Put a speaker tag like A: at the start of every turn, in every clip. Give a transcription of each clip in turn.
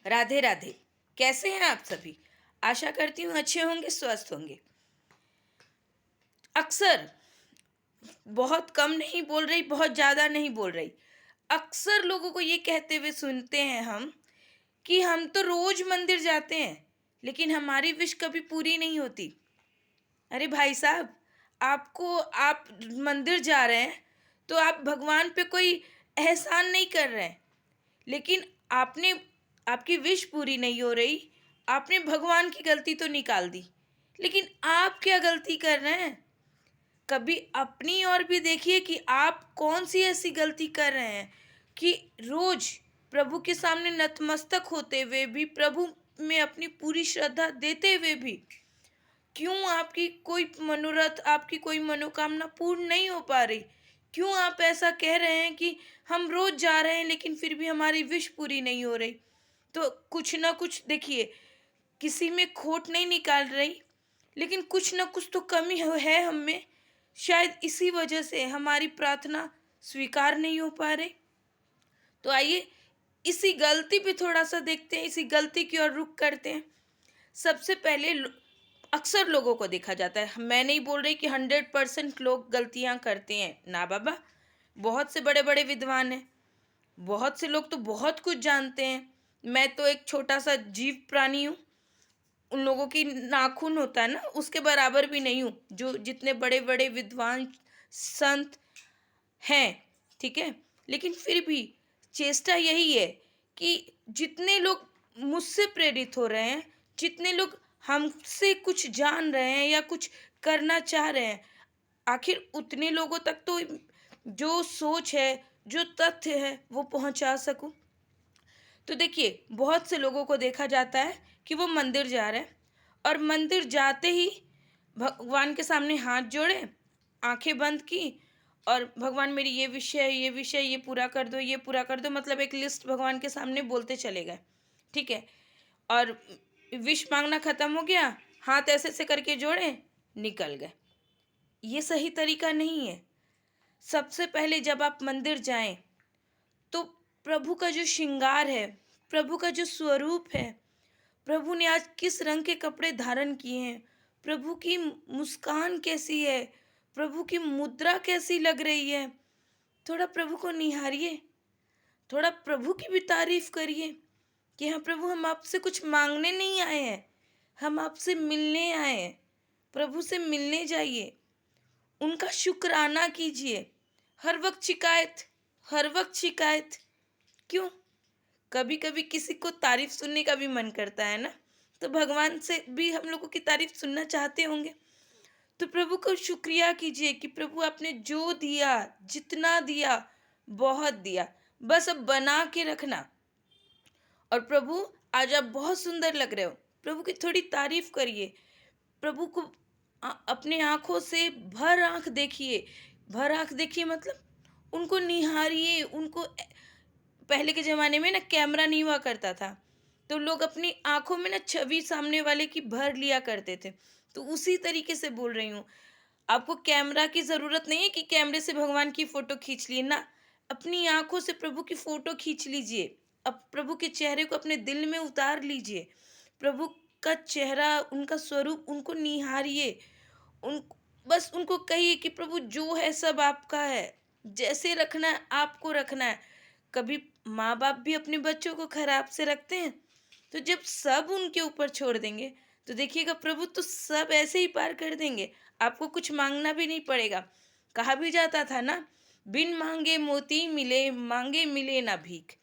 A: राधे राधे। कैसे हैं आप सभी? आशा करती हूँ अच्छे होंगे, स्वस्थ होंगे। अक्सर, बहुत कम नहीं बोल रही, बहुत ज़्यादा नहीं बोल रही, अक्सर लोगों को ये कहते हुए सुनते हैं हम कि हम तो रोज मंदिर जाते हैं, लेकिन हमारी विश कभी पूरी नहीं होती। अरे भाई साहब, आप मंदिर जा रहे हैं तो आप भगवान पे कोई एहसान नहीं कर रहे हैं, लेकिन आपने आपकी विश पूरी नहीं हो रही। आपने भगवान की गलती तो निकाल दी, लेकिन आप क्या गलती कर रहे हैं? कभी अपनी ओर भी देखिए कि आप कौन सी ऐसी गलती कर रहे हैं कि रोज प्रभु के सामने नतमस्तक होते हुए भी, प्रभु में अपनी पूरी श्रद्धा देते हुए भी, क्यों आपकी कोई मनोरथ, आपकी कोई मनोकामना पूर्ण नहीं हो पा रही? क्यों आप ऐसा कह रहे हैं कि हम रोज जा रहे हैं लेकिन फिर भी हमारी विश पूरी नहीं हो रही? तो कुछ ना कुछ देखिए, किसी में खोट नहीं निकाल रही, लेकिन कुछ ना कुछ तो कमी है हम में। शायद इसी वजह से हमारी प्रार्थना स्वीकार नहीं हो पा रही। तो आइए इसी गलती पे थोड़ा सा देखते हैं, इसी गलती की ओर रुख करते हैं। सबसे पहले अक्सर लोगों को देखा जाता है, मैं नहीं बोल रही कि 100% लोग गलतियां करते हैं, ना बाबा। बहुत से बड़े बड़े विद्वान हैं, बहुत से लोग तो बहुत कुछ जानते हैं। मैं तो एक छोटा सा जीव प्राणी हूँ, उन लोगों की नाखून होता है ना, उसके बराबर भी नहीं हूँ जो जितने बड़े बड़े विद्वान संत हैं। ठीक है, लेकिन फिर भी चेष्टा यही है कि जितने लोग मुझसे प्रेरित हो रहे हैं, जितने लोग हमसे कुछ जान रहे हैं या कुछ करना चाह रहे हैं, आखिर उतने लोगों तक तो जो सोच है, जो तथ्य है, वो पहुंचा सकूं। तो देखिए, बहुत से लोगों को देखा जाता है कि वो मंदिर जा रहे हैं और मंदिर जाते ही भगवान के सामने हाथ जोड़े, आंखें बंद की और भगवान मेरी ये विषय ये पूरा कर दो, ये पूरा कर दो, मतलब एक लिस्ट भगवान के सामने बोलते चले गए। ठीक है, और विश मांगना खत्म हो गया, हाथ ऐसे ऐसे करके जोड़े, निकल गए। ये सही तरीका नहीं है। सबसे पहले जब आप मंदिर जाएं तो प्रभु का जो श्रृंगार है, प्रभु का जो स्वरूप है, प्रभु ने आज किस रंग के कपड़े धारण किए हैं, प्रभु की मुस्कान कैसी है, प्रभु की मुद्रा कैसी लग रही है, थोड़ा प्रभु को निहारिए, थोड़ा प्रभु की भी तारीफ करिए कि हाँ प्रभु, हम आपसे कुछ मांगने नहीं आए हैं, हम आपसे मिलने आए हैं। प्रभु से मिलने जाइए, उनका शुक्राना कीजिए। हर वक्त शिकायत, हर वक्त शिकायत क्यों? कभी कभी किसी को तारीफ सुनने का भी मन करता है ना, तो भगवान से भी हम लोगों की तारीफ सुनना चाहते होंगे। तो प्रभु को शुक्रिया कीजिए कि प्रभु आपने जो दिया, जितना दिया, बहुत दिया, बस अब बना के रखना। और प्रभु, आज आप बहुत सुंदर लग रहे हो, प्रभु की थोड़ी तारीफ करिए। प्रभु को अपने आंखों से भर आंख देखिए। भर आंख देखिए मतलब उनको निहारिए, उनको पहले के ज़माने में ना कैमरा नहीं हुआ करता था, तो लोग अपनी आँखों में ना छवि सामने वाले की भर लिया करते थे। तो उसी तरीके से बोल रही हूँ, आपको कैमरा की ज़रूरत नहीं है कि कैमरे से भगवान की फ़ोटो खींच लिए ना, अपनी आँखों से प्रभु की फ़ोटो खींच लीजिए। अब प्रभु के चेहरे को अपने दिल में उतार लीजिए। प्रभु का चेहरा, उनका स्वरूप, उनको निहारिए। उन बस उनको कहिए कि प्रभु जो है सब आपका है, जैसे रखना है आपको रखना है। कभी माँ बाप भी अपने बच्चों को खराब से रखते हैं, तो जब सब उनके ऊपर छोड़ देंगे तो देखिएगा प्रभु तो सब ऐसे ही पार कर देंगे, आपको कुछ मांगना भी नहीं पड़ेगा। कहा भी जाता था ना, बिन मांगे मोती मिले, मांगे मिले ना भीख।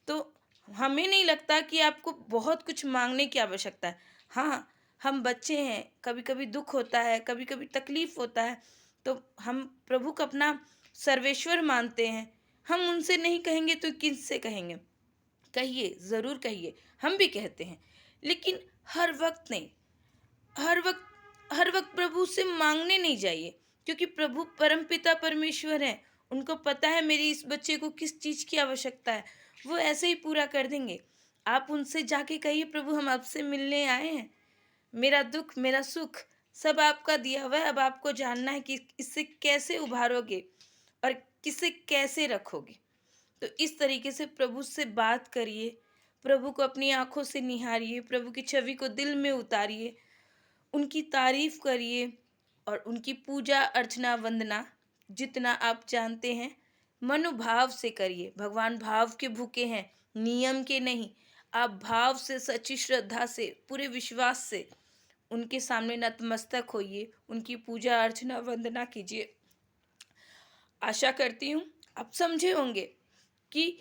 A: तो हमें नहीं लगता कि आपको बहुत कुछ मांगने की आवश्यकता है। हाँ, हम बच्चे हैं, कभी कभी दुख होता है, कभी कभी तकलीफ होता है, तो हम प्रभु को अपना सर्वेश्वर मानते हैं। हम उनसे नहीं कहेंगे तो किससे कहेंगे? कहिए, ज़रूर कहिए, हम भी कहते हैं, लेकिन हर वक्त नहीं। हर वक्त प्रभु से मांगने नहीं जाइए, क्योंकि प्रभु परमपिता परमेश्वर हैं। उनको पता है मेरी इस बच्चे को किस चीज़ की आवश्यकता है, वो ऐसे ही पूरा कर देंगे। आप उनसे जाके कहिए, प्रभु हम आपसे मिलने आए हैं, मेरा दुख मेरा सुख सब आपका दिया हुआ है, अब आपको जानना है कि इससे कैसे उभारोगे और किसे कैसे रखोगे। तो इस तरीके से प्रभु से बात करिए, प्रभु को अपनी आँखों से निहारिए, प्रभु की छवि को दिल में उतारिए, उनकी तारीफ़ करिए और उनकी पूजा अर्चना वंदना जितना आप जानते हैं मनोभाव से करिए। भगवान भाव के भूखे हैं, नियम के नहीं। आप भाव से, सच्ची श्रद्धा से, पूरे विश्वास से उनके सामने नतमस्तक होइए, उनकी पूजा अर्चना वंदना कीजिए। आशा करती हूँ आप समझे होंगे कि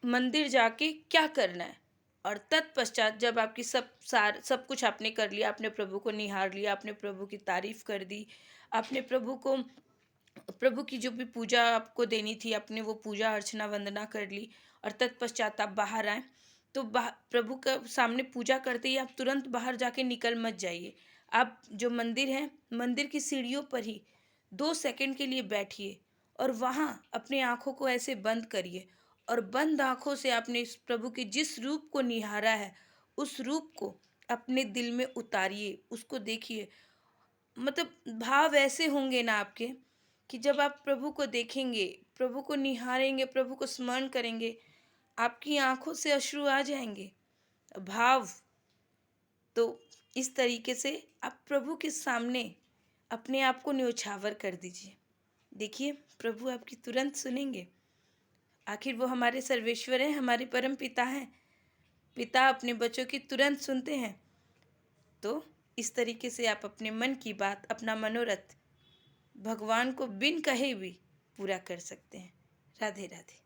A: मंदिर जाके क्या करना है। और तत्पश्चात जब आपकी सब कुछ आपने कर लिया, आपने प्रभु को निहार लिया, आपने प्रभु की तारीफ कर दी, आपने प्रभु की जो भी पूजा आपको देनी थी, आपने वो पूजा अर्चना वंदना कर ली और तत्पश्चात आप बाहर आए, तो प्रभु का सामने पूजा करते ही आप तुरंत बाहर जाके निकल मत जाइए। आप जो मंदिर है, मंदिर की सीढ़ियों पर ही 2 सेकंड के लिए बैठिए और वहाँ अपने आँखों को ऐसे बंद करिए और बंद आँखों से आपने इस प्रभु के जिस रूप को निहारा है, उस रूप को अपने दिल में उतारिए, उसको देखिए। मतलब भाव ऐसे होंगे ना आपके कि जब आप प्रभु को देखेंगे, प्रभु को निहारेंगे, प्रभु को स्मरण करेंगे, आपकी आँखों से अश्रु आ जाएँगे। भाव तो इस तरीके से आप प्रभु के सामने अपने आप को न्योछावर कर दीजिए। देखिए, प्रभु आपकी तुरंत सुनेंगे। आखिर वो हमारे सर्वेश्वर हैं, हमारे परम पिता हैं। पिता अपने बच्चों की तुरंत सुनते हैं। तो इस तरीके से आप अपने मन की बात, अपना मनोरथ भगवान को बिन कहे भी पूरा कर सकते हैं। राधे राधे।